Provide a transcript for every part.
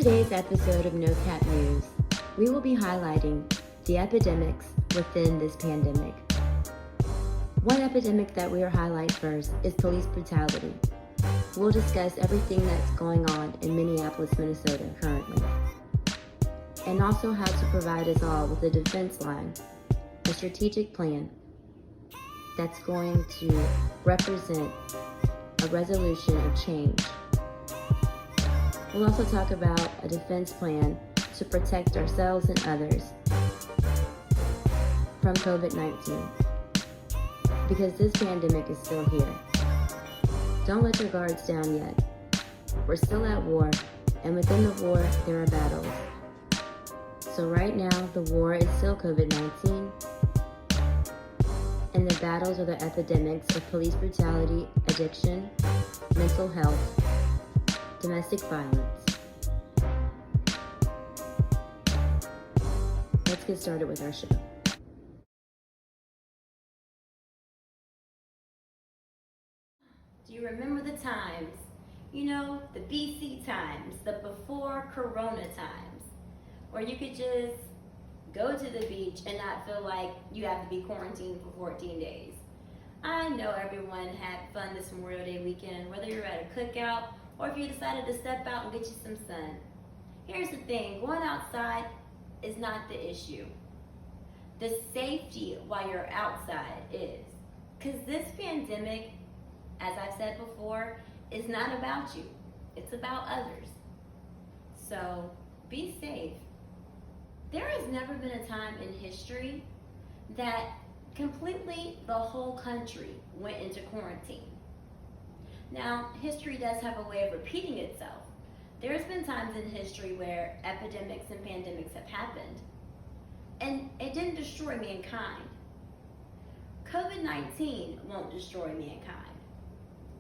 today's episode of NoCap News, we will be highlighting the epidemics within this pandemic. One epidemic that we will highlight first is police brutality. We'll discuss everything that's going on in Minneapolis, Minnesota currently, and also how to provide us all with a defense line, a strategic plan that's going to represent a resolution of change. We'll also talk about a defense plan to protect ourselves and others from COVID-19, because this pandemic is still here. Don't let your guards down yet. We're still at war, and within the war, there are battles. So right now, the war is still COVID-19, and the battles are the epidemics of police brutality, addiction, mental health, domestic violence. Let's get started with our show. Do you remember the times? You know, the BC times, the before Corona times, where you could just go to the beach and not feel like you have to be quarantined for 14 days. I know everyone had fun this Memorial Day weekend, whether you're at a cookout or if you decided to step out and get you some sun. Here's the thing, going outside is not the issue. The safety while you're outside is. Because this pandemic, as I've said before, is not about you. It's about others. So be safe. There has never been a time in history that completely the whole country went into quarantine. Now, history does have a way of repeating itself. There's been times in history where epidemics and pandemics have happened, and it didn't destroy mankind. COVID-19 won't destroy mankind.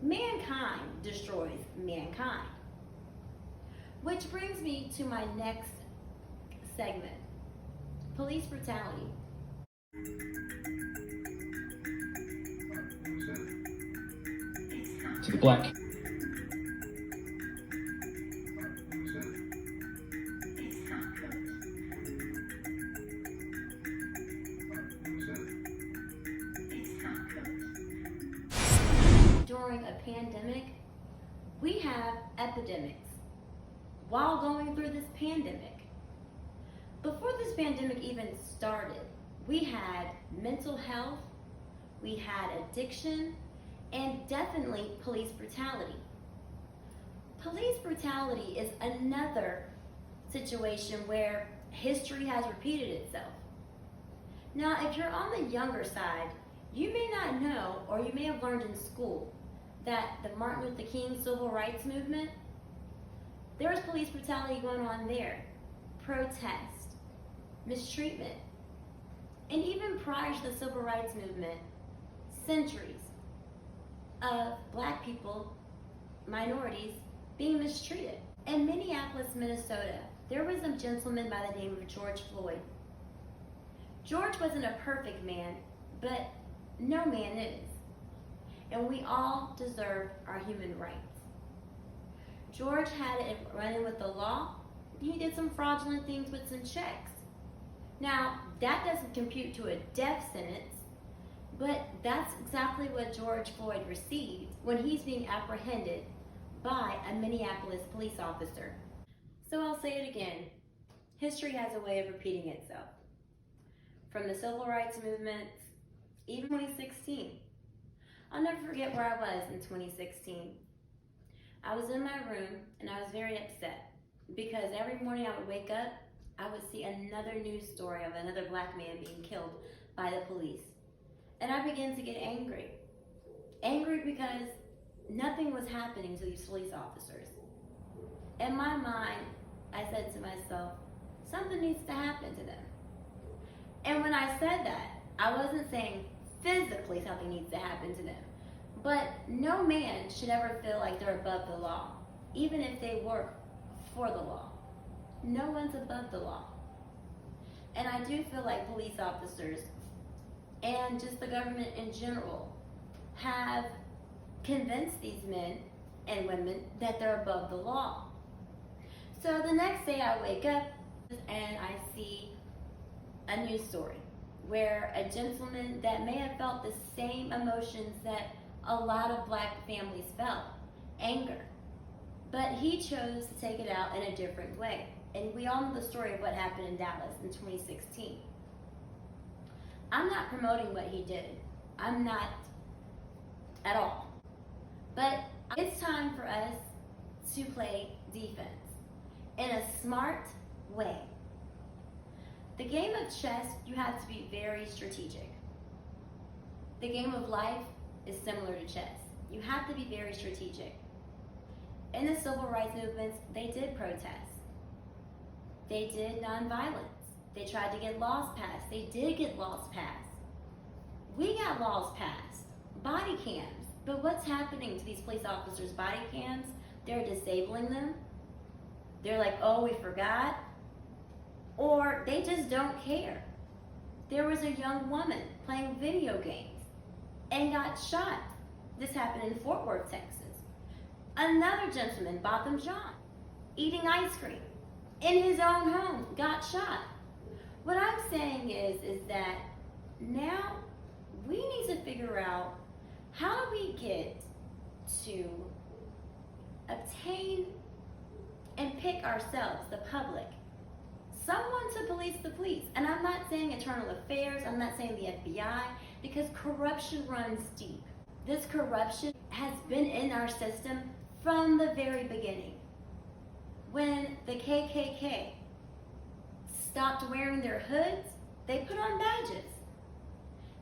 Mankind destroys mankind. Which brings me to my next segment, police brutality. To the black. During a pandemic, we have epidemics. While going through this pandemic, before this pandemic even started, we had mental health, we had addiction, and definitely police brutality. Police brutality is another situation where history has repeated itself. Now, if you're on the younger side, you may not know, or you may have learned in school, that the Martin Luther King civil rights movement, there was police brutality going on there. Protest, mistreatment, and even prior to the civil rights movement, centuries of black people, minorities, being mistreated. In Minneapolis, Minnesota, there was a gentleman by the name of George Floyd. George wasn't a perfect man, but no man is. And we all deserve our human rights. George had it running with the law. He did some fraudulent things with some checks. Now, that doesn't compute to a death sentence, but that's exactly what George Floyd received when he's being apprehended by a Minneapolis police officer. So I'll say it again, history has a way of repeating itself. From the civil rights movements, even 2016. I'll never forget where I was in 2016. I was in my room and I was very upset because every morning I would wake up, I would see another news story of another black man being killed by the police. And I began to get angry. Angry because nothing was happening to these police officers. In my mind, I said to myself, something needs to happen to them. And when I said that, I wasn't saying physically something needs to happen to them. But no man should ever feel like they're above the law, even if they work for the law. No one's above the law. And I do feel like police officers and just the government in general have convinced these men and women that they're above the law. So the next day I wake up and I see a news story where a gentleman that may have felt the same emotions that a lot of black families felt, anger, but he chose to take it out in a different way. And we all know the story of what happened in Dallas in 2016. I'm not promoting what he did. I'm not at all. But it's time for us to play defense in a smart way. The game of chess, you have to be very strategic. The game of life is similar to chess. You have to be very strategic. In the civil rights movements, they did protest. They did nonviolence. They tried to get laws passed. They did get laws passed. We got laws passed. Body cams. But what's happening to these police officers' body cams? They're disabling them. They're like, oh, we forgot. Or they just don't care. There was a young woman playing video games and got shot. This happened in Fort Worth, Texas. Another gentleman, Botham Jean, eating ice cream in his own home, got shot. What I'm saying is that now we need to figure out, how do we get to obtain and pick ourselves, the public, someone to police the police? And I'm not saying internal affairs, I'm not saying the FBI, because corruption runs deep. This corruption has been in our system from the very beginning. When the KKK stopped wearing their hoods, they put on badges.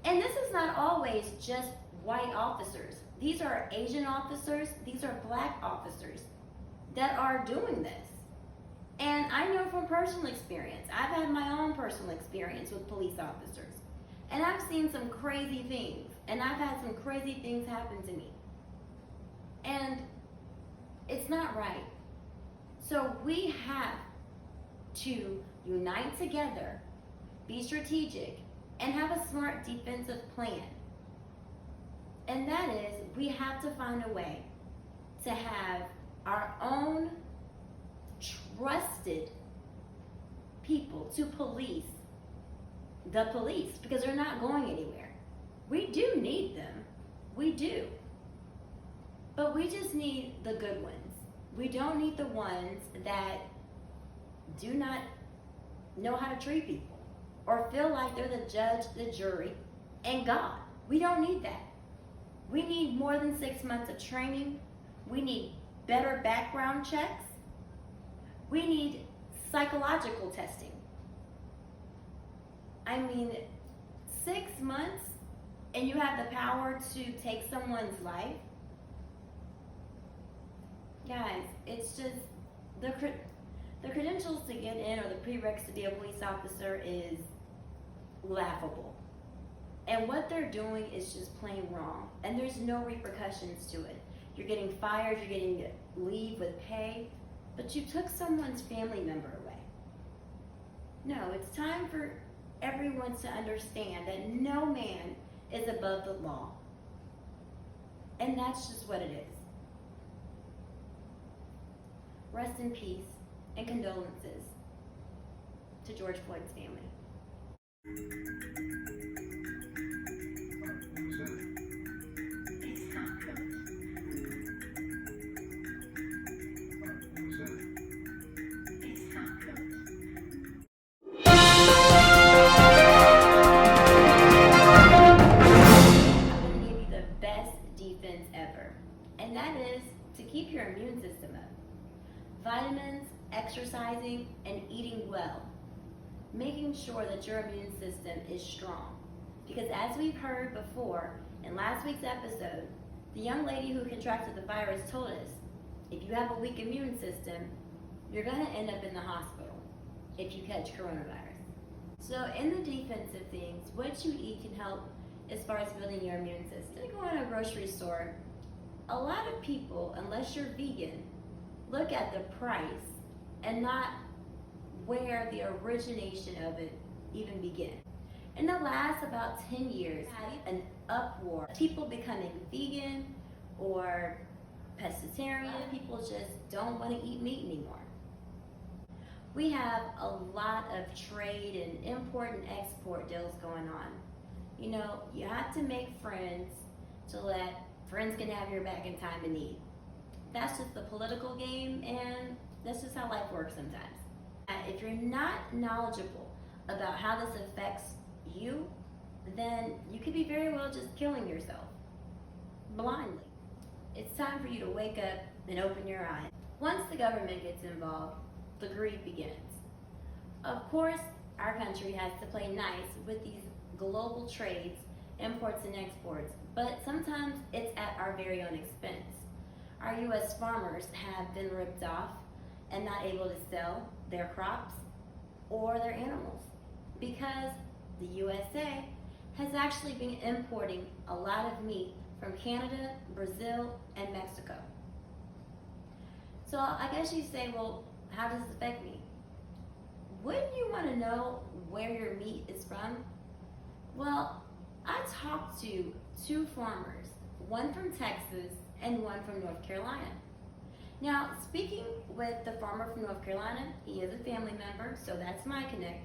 And this is not always just white officers. These are Asian officers, these are black officers that are doing this. And I know from personal experience, I've had my own personal experience with police officers. And I've seen some crazy things, and I've had some crazy things happen to me. And it's not right. So we have to unite together, be strategic, and have a smart defensive plan. And that is, we have to find a way to have our own trusted people to police the police, because they're not going anywhere. We do need them. We do. But we just need the good ones. We don't need the ones that do not know how to treat people or feel like they're the judge, the jury, and God. We don't need that. We need more than 6 months of training. We need better background checks. We need psychological testing. I mean, 6 months and you have the power to take someone's life? Guys, it's just, the credentials to get in, or the prereqs to be a police officer, is laughable. And what they're doing is just plain wrong. And there's no repercussions to it. You're getting fired, you're getting leave with pay, but you took someone's family member away. No, it's time for everyone to understand that no man is above the law. And that's just what it is. Rest in peace and condolences to George Floyd's family. Keep your immune system up. Vitamins, exercising, and eating well. Making sure that your immune system is strong. Because as we've heard before in last week's episode, the young lady who contracted the virus told us, if you have a weak immune system, you're going to end up in the hospital if you catch coronavirus. So in the defensive things, what you eat can help as far as building your immune system. You go in a grocery store, a lot of people, unless you're vegan, look at the price and not where the origination of it even began. In the last about 10 years, had an uproar. People becoming vegan or pescatarian. People just don't want to eat meat anymore. We have a lot of trade and import and export deals going on. You know, you have to make friends to let friends can have your back in time of need. That's just the political game, and that's just how life works sometimes. If you're not knowledgeable about how this affects you, then you could be very well just killing yourself blindly. It's time for you to wake up and open your eyes. Once the government gets involved, the greed begins. Of course, our country has to play nice with these global trades, imports and exports, but sometimes it's at our very own expense. Our U.S. farmers have been ripped off and not able to sell their crops or their animals because the USA has actually been importing a lot of meat from Canada, Brazil, and Mexico. So I guess you say, well, how does this affect me? Wouldn't you want to know where your meat is from? Well, I talked to two farmers, one from Texas and one from North Carolina. Now, speaking with the farmer from North Carolina, he is a family member, so that's my connect.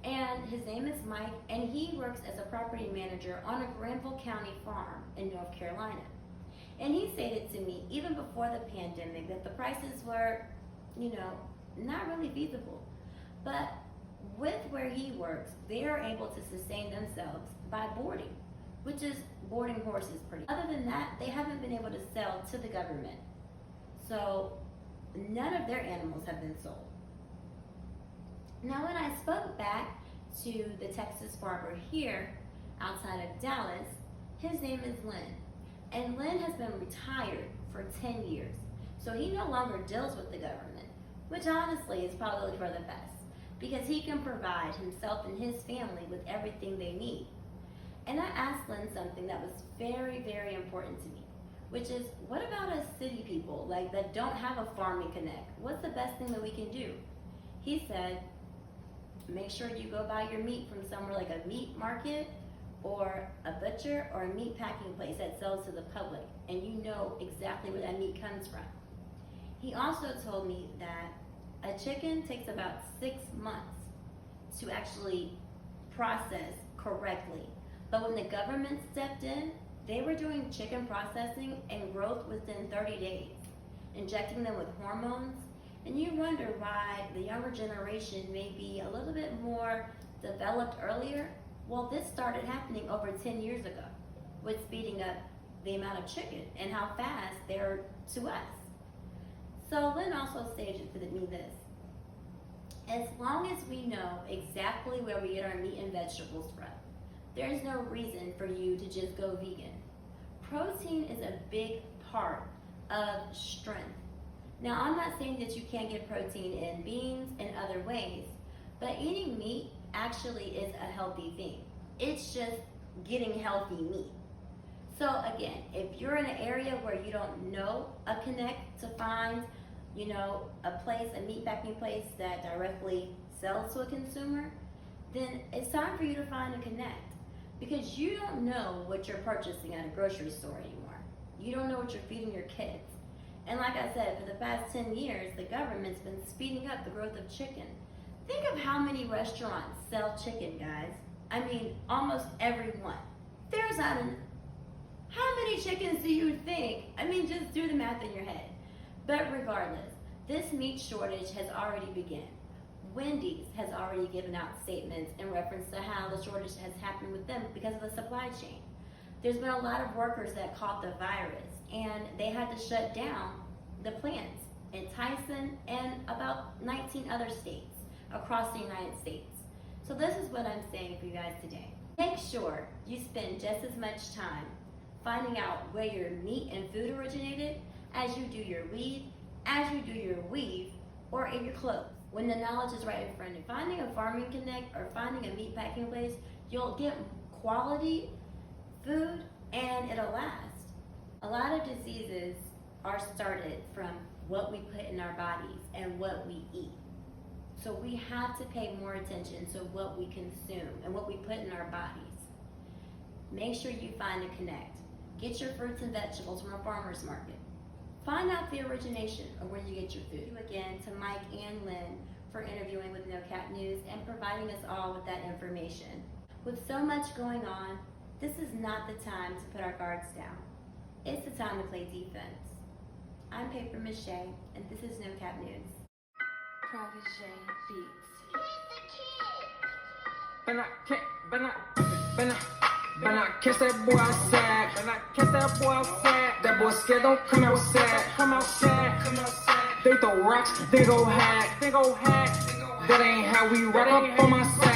And his name is Mike, and he works as a property manager on a Granville County farm in North Carolina. And he stated to me, even before the pandemic, that the prices were, not really feasible. But with where he works, they are able to sustain themselves by boarding, which is boarding horses pretty. Other than that, they haven't been able to sell to the government. So none of their animals have been sold. Now, when I spoke back to the Texas farmer here outside of Dallas, his name is LYNN. And LYNN has been retired for 10 years. So he no longer deals with the government, which honestly is probably for the best, because he can provide himself and his family with everything they need. And I asked LYNN something that was very, very important to me, which is, what about us city people that don't have a farming connect? What's the best thing that we can do? He said, make sure you go buy your meat from somewhere like a meat market or a butcher or a meat packing place that sells to the public, and you know exactly where that meat comes from. He also told me that a chicken takes about 6 months to actually process correctly. But when the government stepped in, they were doing chicken processing and growth within 30 days, injecting them with hormones. And you wonder why the younger generation may be a little bit more developed earlier. Well, this started happening over 10 years ago with speeding up the amount of chicken and how fast they're to us. So LYNN also stated to me this: as long as we know exactly where we get our meat and vegetables from, there's no reason for you to just go vegan. Protein is a big part of strength. Now, I'm not saying that you can't get protein in beans and other ways, but eating meat actually is a healthy thing. It's just getting healthy meat. So again, if you're in an area where you don't know a connect to find, a place, a meat packing place that directly sells to a consumer, then it's time for you to find a connect, because you don't know what you're purchasing at a grocery store anymore. You don't know what you're feeding your kids. And like I said, for the past 10 years, the government's been speeding up the growth of chicken. Think of how many restaurants sell chicken, guys. I mean, almost every one. There's how many chickens do you think? I mean, just do the math in your head. But regardless, this meat shortage has already begun. Wendy's has already given out statements in reference to how the shortage has happened with them because of the supply chain. There's been a lot of workers that caught the virus, and they had to shut down the plants in Tyson and about 19 other states across the United States. So this is what I'm saying for you guys today. Make sure you spend just as much time finding out where your meat and food originated as you do your weed, as you do your weave, or in your clothes. When the knowledge is right in front of you, finding a farming connect or finding a meat packing place, you'll get quality food and it'll last. A lot of diseases are started from what we put in our bodies and what we eat. So we have to pay more attention to what we consume and what we put in our bodies. Make sure you find a connect. Get your fruits and vegetables from a farmer's market. Find out the origination of where you get your food. Thank you again to Mike and LYNN for interviewing with NoCap News and providing us all with that information. With so much going on, this is not the time to put our guards down. It's the time to play defense. I'm PAPERMACHE, and this is NoCap News. Protege Beats. Better not catch that boy outside. That boy scared, don't come outside. They throw rocks, they go hack. That ain't how we rock up on my side.